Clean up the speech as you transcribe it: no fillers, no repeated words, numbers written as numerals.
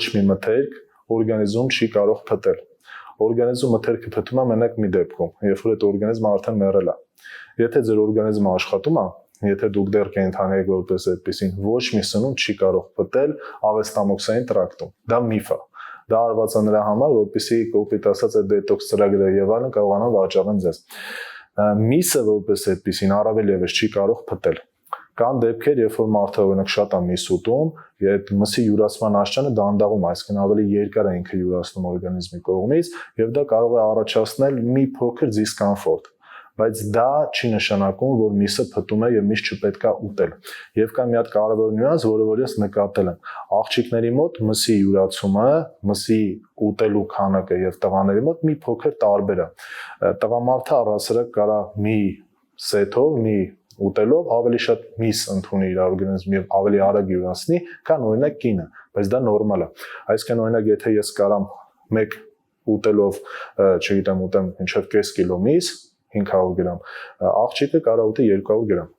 ոչ մի մթերք օրգանիզմում չի կարող փտել։ Օրգանիզմը մթերքը փտում է մենակ մի դեպքում, երբ որ այդ օրգանիզմը արդեն մեռել է։ Եթե ձեր օրգանիզմը աշխատում է, եթե դուք դեռ կենդանի եք որպես այդպեսին, ոչ մի սնունդ չի կարող փտել ավեստամոքսային տրակտում։ Դա միֆ է։ Դա արված է նրա համար, որպեսզի կոպիտ ասած այդ դետոքս ծրագրերը եւ այլն կարողանան վաճառեն ձեզ։ Միսը որպես այդպեսին առավել եւս չի կարող փտել։ Կան դեպքեր, երբ որ մարդը օրինակ շատ է միս ուտում, այդ մսի յուրացման աշճանը դանդաղում, այսինքն ավելի երկար է ինքը յուրացնում օրգանիզմի կողմից եւ դա կարող է առաջացնել մի փոքր դիսկոմֆորտ, բայց դա չի նշանակում, որ միսը փտում է եւ միս չպետք է ուտել։ Եվ կա մի հատ կարևոր նյուանս, որը որ ես նկատել եմ։ Աղջիկների մոտ մսի յուրացումը, մսի ուտելու քանակը եւ տղաների մոտ մի փոքր տարբեր է։ Տղամարդը առհասարակ կարա մի սեթով, մի ուտելով ավելի շատ միս ընդունի իր օրգանիզմի եւ ավելի արագ յուրացնի, քան օրինակ կինը, բայց դա նորմալ է։ Այսինքն օրինակ եթե ես կարամ 1 ուտելով, չգիտեմ, ուտեմ մինչեւ կես կիլո միս, 500 գրամ, աղջիկը կարա ուտի 200 գրամ։